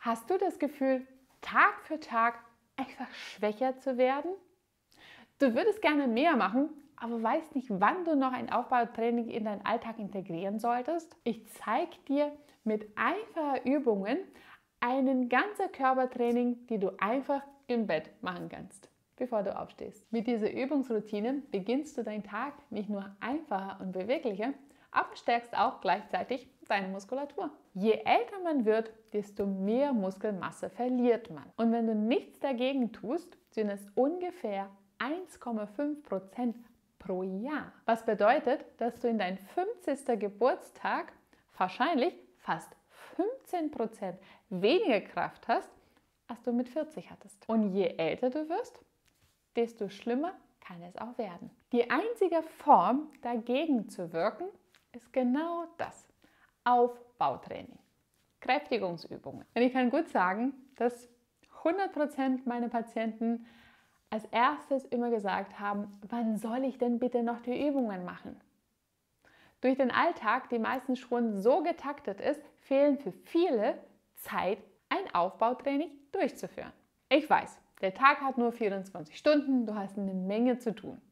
Hast du das Gefühl, Tag für Tag einfach schwächer zu werden? Du würdest gerne mehr machen, aber weißt nicht, wann du noch ein Aufbautraining in deinen Alltag integrieren solltest? Ich zeige dir mit einfachen Übungen einen ganzen Körpertraining, die du einfach im Bett machen kannst, bevor du aufstehst. Mit dieser Übungsroutine beginnst du deinen Tag nicht nur einfacher und beweglicher, aber stärkst auch gleichzeitig deine Muskulatur. Je älter man wird, desto mehr Muskelmasse verliert man. Und wenn du nichts dagegen tust, sind es ungefähr 1,5% pro Jahr. Was bedeutet, dass du in deinem 50. Geburtstag wahrscheinlich fast 15% weniger Kraft hast, als du mit 40 hattest. Und je älter du wirst, desto schlimmer kann es auch werden. Die einzige Form, dagegen zu wirken, ist genau das: Aufbautraining, Kräftigungsübungen. Und ich kann gut sagen, dass 100% meiner Patienten als erstes immer gesagt haben, wann soll ich denn bitte noch die Übungen machen? Durch den Alltag, der meistens schon so getaktet ist, fehlen für viele Zeit, ein Aufbautraining durchzuführen. Ich weiß, der Tag hat nur 24 Stunden, du hast eine Menge zu tun.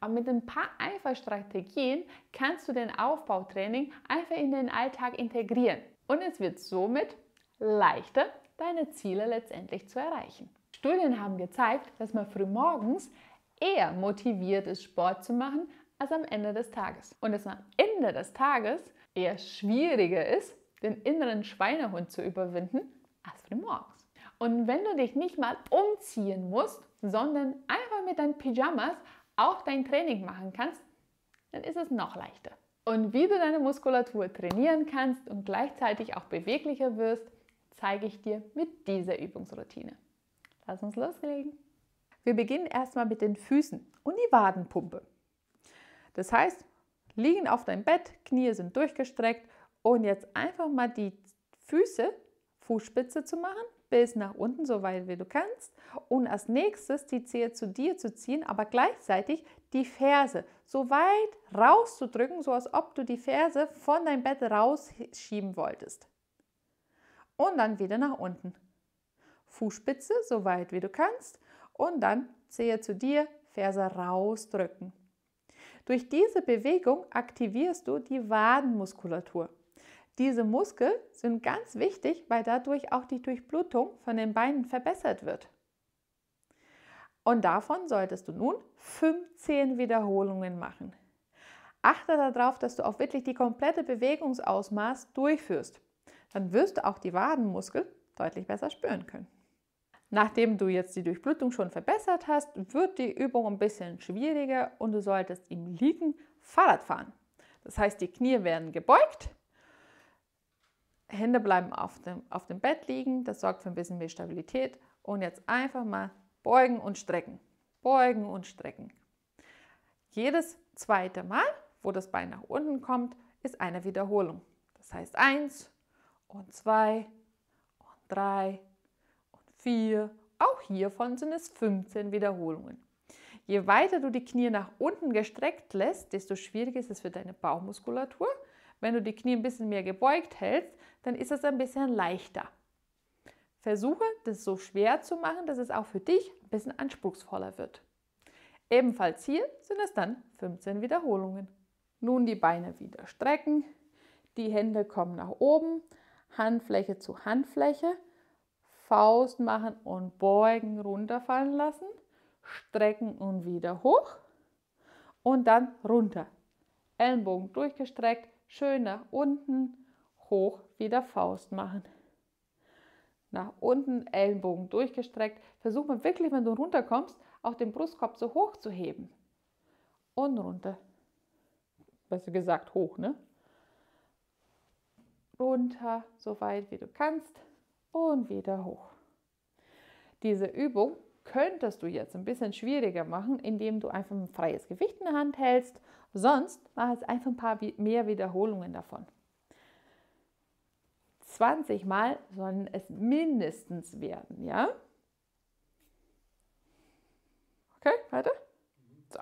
Aber mit ein paar einfachen Strategien kannst du den Aufbautraining einfach in den Alltag integrieren. Und es wird somit leichter, deine Ziele letztendlich zu erreichen. Studien haben gezeigt, dass man frühmorgens eher motiviert ist, Sport zu machen, als am Ende des Tages. Und dass am Ende des Tages eher schwieriger ist, den inneren Schweinehund zu überwinden, als frühmorgens. Und wenn du dich nicht mal umziehen musst, sondern einfach mit deinen Pyjamas auch dein Training machen kannst, dann ist es noch leichter. Und wie du deine Muskulatur trainieren kannst und gleichzeitig auch beweglicher wirst, zeige ich dir mit dieser Übungsroutine. Lass uns loslegen. Wir beginnen erstmal mit den Füßen und die Wadenpumpe. Das heißt, liegen auf deinem Bett, Knie sind durchgestreckt und jetzt einfach mal die Füße, Fußspitze zu machen, bis nach unten, so weit wie du kannst. Und als nächstes die Zehe zu dir zu ziehen, aber gleichzeitig die Ferse so weit rauszudrücken, so als ob du die Ferse von deinem Bett rausschieben wolltest. Und dann wieder nach unten. Fußspitze so weit wie du kannst und dann Zehe zu dir, Ferse rausdrücken. Durch diese Bewegung aktivierst du die Wadenmuskulatur. Diese Muskeln sind ganz wichtig, weil dadurch auch die Durchblutung von den Beinen verbessert wird. Und davon solltest du nun 15 Wiederholungen machen. Achte darauf, dass du auch wirklich die komplette Bewegungsausmaß durchführst. Dann wirst du auch die Wadenmuskeln deutlich besser spüren können. Nachdem du jetzt die Durchblutung schon verbessert hast, wird die Übung ein bisschen schwieriger und du solltest im Liegen Fahrrad fahren. Das heißt, die Knie werden gebeugt, Hände bleiben auf dem Bett liegen, das sorgt für ein bisschen mehr Stabilität und jetzt einfach mal beugen und strecken. Beugen und strecken. Jedes zweite Mal, wo das Bein nach unten kommt, ist eine Wiederholung. Das heißt 1 und 2 und 3 und 4. Auch hiervon sind es 15 Wiederholungen. Je weiter du die Knie nach unten gestreckt lässt, desto schwieriger ist es für deine Bauchmuskulatur. Wenn du die Knie ein bisschen mehr gebeugt hältst, dann ist es ein bisschen leichter. Versuche, das so schwer zu machen, dass es auch für dich ein bisschen anspruchsvoller wird. Ebenfalls hier sind es dann 15 Wiederholungen. Nun die Beine wieder strecken, die Hände kommen nach oben, Handfläche zu Handfläche, Faust machen und beugen, runterfallen lassen, strecken und wieder hoch und dann runter. Ellenbogen durchgestreckt, schön nach unten, hoch, wieder Faust machen. Nach unten, Ellenbogen durchgestreckt. Versuch mal wirklich, wenn du runterkommst, auch den Brustkorb so hoch zu heben. Und runter. Besser gesagt hoch, ne? Runter, so weit wie du kannst und wieder hoch. Diese Übung könntest du jetzt ein bisschen schwieriger machen, indem du einfach ein freies Gewicht in der Hand hältst. Sonst mach es einfach ein paar mehr Wiederholungen davon. 20 Mal sollen es mindestens werden, ja? Okay, weiter? So.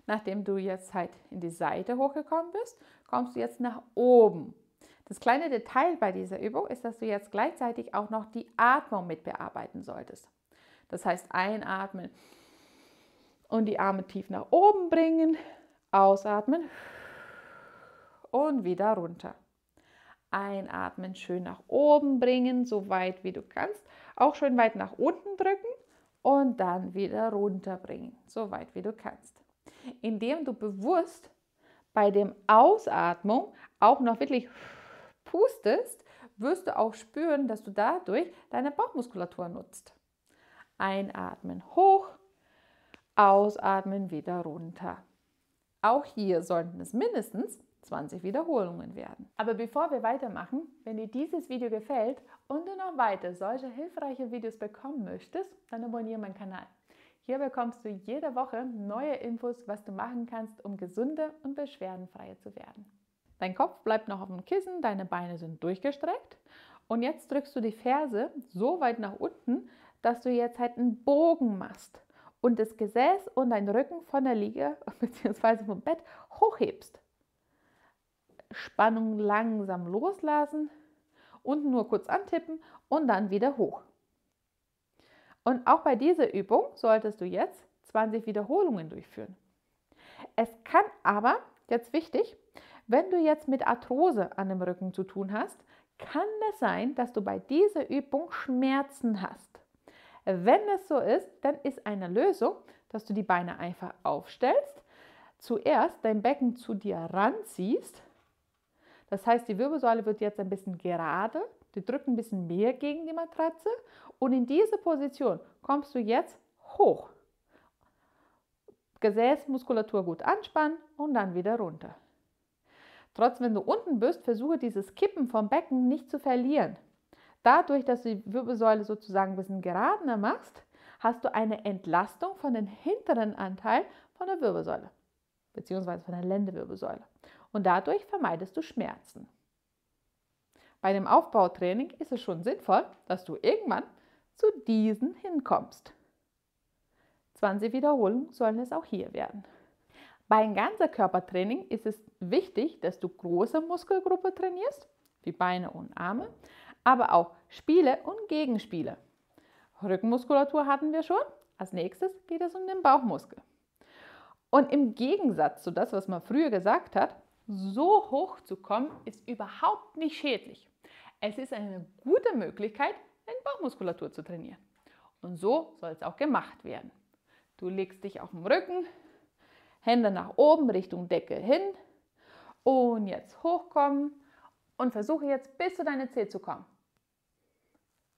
Nachdem du jetzt halt in die Seite hochgekommen bist, kommst du jetzt nach oben. Das kleine Detail bei dieser Übung ist, dass du jetzt gleichzeitig auch noch die Atmung mit bearbeiten solltest. Das heißt, einatmen und die Arme tief nach oben bringen, ausatmen und wieder runter. Einatmen, schön nach oben bringen, so weit wie du kannst. Auch schön weit nach unten drücken und dann wieder runterbringen, so weit wie du kannst. Indem du bewusst bei dem Ausatmung auch noch wirklich pustest, wirst du auch spüren, dass du dadurch deine Bauchmuskulatur nutzt. Einatmen hoch, ausatmen wieder runter. Auch hier sollten es mindestens 20 Wiederholungen werden. Aber bevor wir weitermachen, wenn dir dieses Video gefällt und du noch weiter solche hilfreiche Videos bekommen möchtest, dann abonniere meinen Kanal. Hier bekommst du jede Woche neue Infos, was du machen kannst, um gesunder und beschwerdenfreier zu werden. Dein Kopf bleibt noch auf dem Kissen, deine Beine sind durchgestreckt und jetzt drückst du die Ferse so weit nach unten, dass du jetzt halt einen Bogen machst und das Gesäß und dein Rücken von der Liege bzw. vom Bett hochhebst. Spannung langsam loslassen und nur kurz antippen und dann wieder hoch. Und auch bei dieser Übung solltest du jetzt 20 Wiederholungen durchführen. Es kann aber, jetzt wichtig, wenn du jetzt mit Arthrose an dem Rücken zu tun hast, kann es sein, dass du bei dieser Übung Schmerzen hast. Wenn es so ist, dann ist eine Lösung, dass du die Beine einfach aufstellst, zuerst dein Becken zu dir ranziehst. Das heißt, die Wirbelsäule wird jetzt ein bisschen gerade, die drückt ein bisschen mehr gegen die Matratze und in diese Position kommst du jetzt hoch. Gesäßmuskulatur gut anspannen und dann wieder runter. Trotzdem, wenn du unten bist, versuche dieses Kippen vom Becken nicht zu verlieren. Dadurch, dass du die Wirbelsäule sozusagen ein bisschen geradener machst, hast du eine Entlastung von dem hinteren Anteil von der Wirbelsäule, beziehungsweise von der Lendenwirbelsäule. Und dadurch vermeidest du Schmerzen. Bei dem Aufbautraining ist es schon sinnvoll, dass du irgendwann zu diesen hinkommst. 20 Wiederholungen sollen es auch hier werden. Bei einem Ganzkörpertraining ist es wichtig, dass du große Muskelgruppe trainierst, wie Beine und Arme, aber auch Spiele und Gegenspiele. Rückenmuskulatur hatten wir schon. Als nächstes geht es um den Bauchmuskel. Und im Gegensatz zu das, was man früher gesagt hat, so hoch zu kommen, ist überhaupt nicht schädlich. Es ist eine gute Möglichkeit, deine Bauchmuskulatur zu trainieren. Und so soll es auch gemacht werden. Du legst dich auf den Rücken, Hände nach oben Richtung Decke hin und jetzt hochkommen und versuche jetzt bis zu deiner Zehe zu kommen.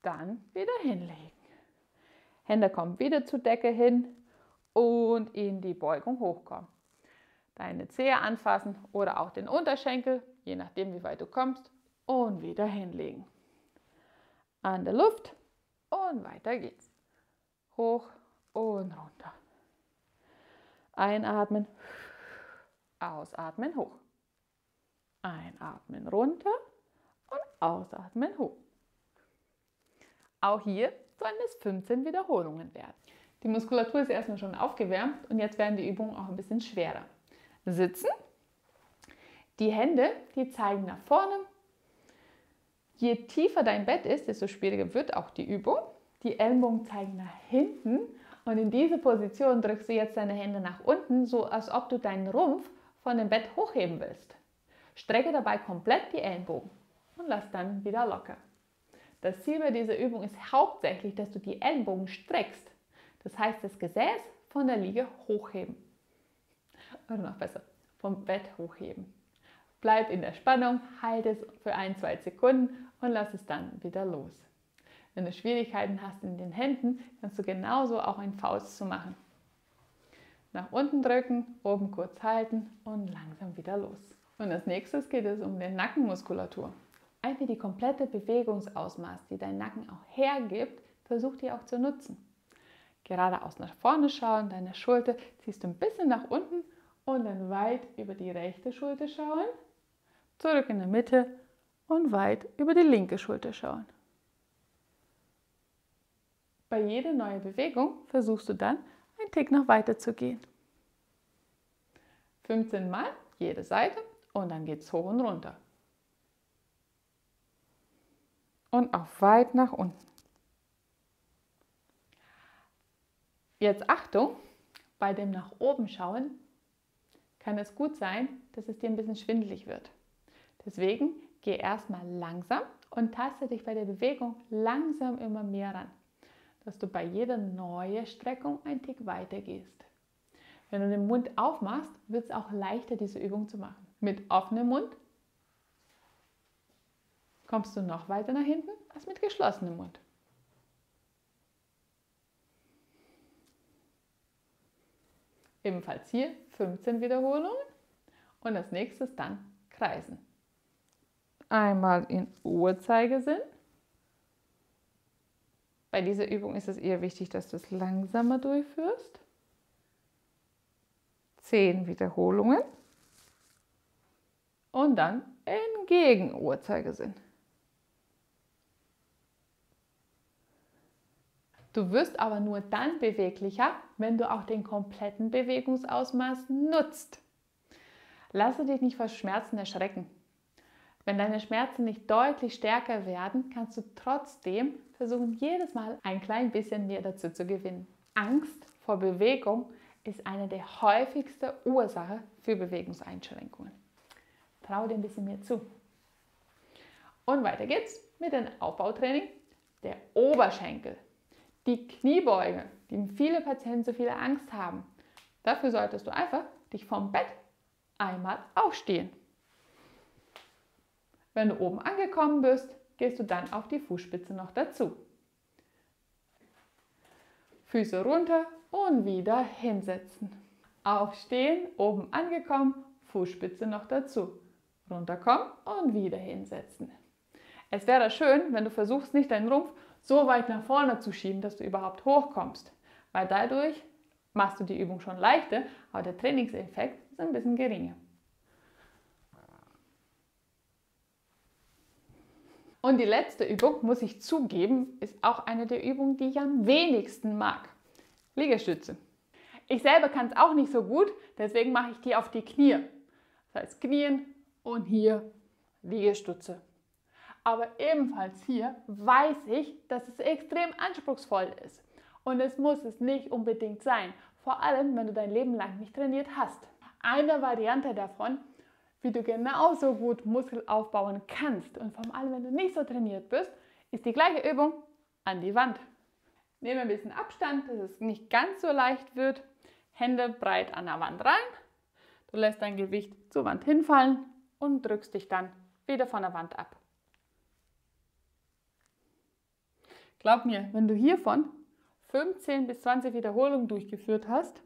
Dann wieder hinlegen. Hände kommen wieder zur Decke hin und in die Beugung hochkommen. Deine Zehe anfassen oder auch den Unterschenkel, je nachdem wie weit du kommst, und wieder hinlegen. An der Luft und weiter geht's. Hoch und runter. Einatmen, ausatmen, hoch. Einatmen, runter und ausatmen, hoch. Auch hier sollen es 15 Wiederholungen werden. Die Muskulatur ist erstmal schon aufgewärmt und jetzt werden die Übungen auch ein bisschen schwerer. Sitzen. Die Hände, die zeigen nach vorne. Je tiefer dein Bett ist, desto schwieriger wird auch die Übung. Die Ellenbogen zeigen nach hinten und in diese Position drückst du jetzt deine Hände nach unten, so als ob du deinen Rumpf von dem Bett hochheben willst. Strecke dabei komplett die Ellenbogen und lass dann wieder locker. Das Ziel bei dieser Übung ist hauptsächlich, dass du die Ellenbogen streckst. Das heißt, das Gesäß von der Liege hochheben. Oder noch besser, vom Bett hochheben. Bleib in der Spannung, halte es für 1-2 Sekunden und lass es dann wieder los. Wenn du Schwierigkeiten hast in den Händen, kannst du genauso auch ein Faust zu machen. Nach unten drücken, oben kurz halten und langsam wieder los. Und als nächstes geht es um die Nackenmuskulatur. Einfach die komplette Bewegungsausmaß, die dein Nacken auch hergibt, versuch die auch zu nutzen. Geradeaus nach vorne schauen, deine Schulter ziehst du ein bisschen nach unten und dann weit über die rechte Schulter schauen, zurück in der Mitte und weit über die linke Schulter schauen. Bei jeder neuen Bewegung versuchst du dann, einen Tick noch weiter zu gehen. 15 Mal jede Seite und dann geht es hoch und runter. und auch weit nach unten. Jetzt Achtung, bei dem nach oben schauen kann es gut sein, dass es dir ein bisschen schwindelig wird. Deswegen geh erstmal langsam und taste dich bei der Bewegung langsam immer mehr ran, dass du bei jeder neuen Streckung ein Tick weiter gehst. Wenn du den Mund aufmachst, wird es auch leichter, diese Übung zu machen. Mit offenem Mund kommst du noch weiter nach hinten als mit geschlossenem Mund. Ebenfalls hier 15 Wiederholungen und als nächstes dann kreisen. Einmal in Uhrzeigersinn. Bei dieser Übung ist es eher wichtig, dass du es langsamer durchführst. 10 Wiederholungen und dann in Gegenuhrzeigersinn. Du wirst aber nur dann beweglicher, wenn du auch den kompletten Bewegungsausmaß nutzt. Lasse dich nicht vor Schmerzen erschrecken. Wenn deine Schmerzen nicht deutlich stärker werden, kannst du trotzdem versuchen, jedes Mal ein klein bisschen mehr dazu zu gewinnen. Angst vor Bewegung ist eine der häufigsten Ursachen für Bewegungseinschränkungen. Trau dir ein bisschen mehr zu. Und weiter geht's mit dem Aufbautraining der Oberschenkel. Die Kniebeuge, die viele Patienten so viel Angst haben. Dafür solltest du einfach dich vom Bett einmal aufstehen. Wenn du oben angekommen bist, gehst du dann auf die Fußspitze noch dazu. Füße runter und wieder hinsetzen. Aufstehen, oben angekommen, Fußspitze noch dazu. Runterkommen und wieder hinsetzen. Es wäre schön, wenn du versuchst, nicht deinen Rumpf so weit nach vorne zu schieben, dass du überhaupt hochkommst. Weil dadurch machst du die Übung schon leichter, aber der Trainingseffekt ist ein bisschen geringer. Und die letzte Übung, muss ich zugeben, ist auch eine der Übungen, die ich am wenigsten mag. Liegestütze. Ich selber kann es auch nicht so gut, deswegen mache ich die auf die Knie. Das heißt Knien und hier Liegestütze. Aber ebenfalls hier weiß ich, dass es extrem anspruchsvoll ist. Und es muss es nicht unbedingt sein. Vor allem, wenn du dein Leben lang nicht trainiert hast. Eine Variante davon, wie du genauso gut Muskel aufbauen kannst und vor allem, wenn du nicht so trainiert bist, ist die gleiche Übung an die Wand. Nehme ein bisschen Abstand, dass es nicht ganz so leicht wird. Hände breit an der Wand rein. Du lässt dein Gewicht zur Wand hinfallen und drückst dich dann wieder von der Wand ab. Glaub mir, wenn du hiervon 15 bis 20 Wiederholungen durchgeführt hast,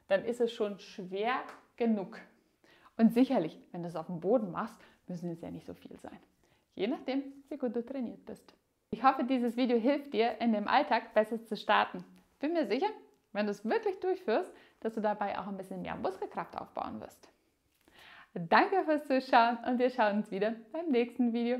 dann ist es schon schwer genug. Und sicherlich, wenn du es auf dem Boden machst, müssen es ja nicht so viel sein. Je nachdem, wie gut du trainiert bist. Ich hoffe, dieses Video hilft dir, in dem Alltag besser zu starten. Bin mir sicher, wenn du es wirklich durchführst, dass du dabei auch ein bisschen mehr Muskelkraft aufbauen wirst. Danke fürs Zuschauen und wir schauen uns wieder beim nächsten Video.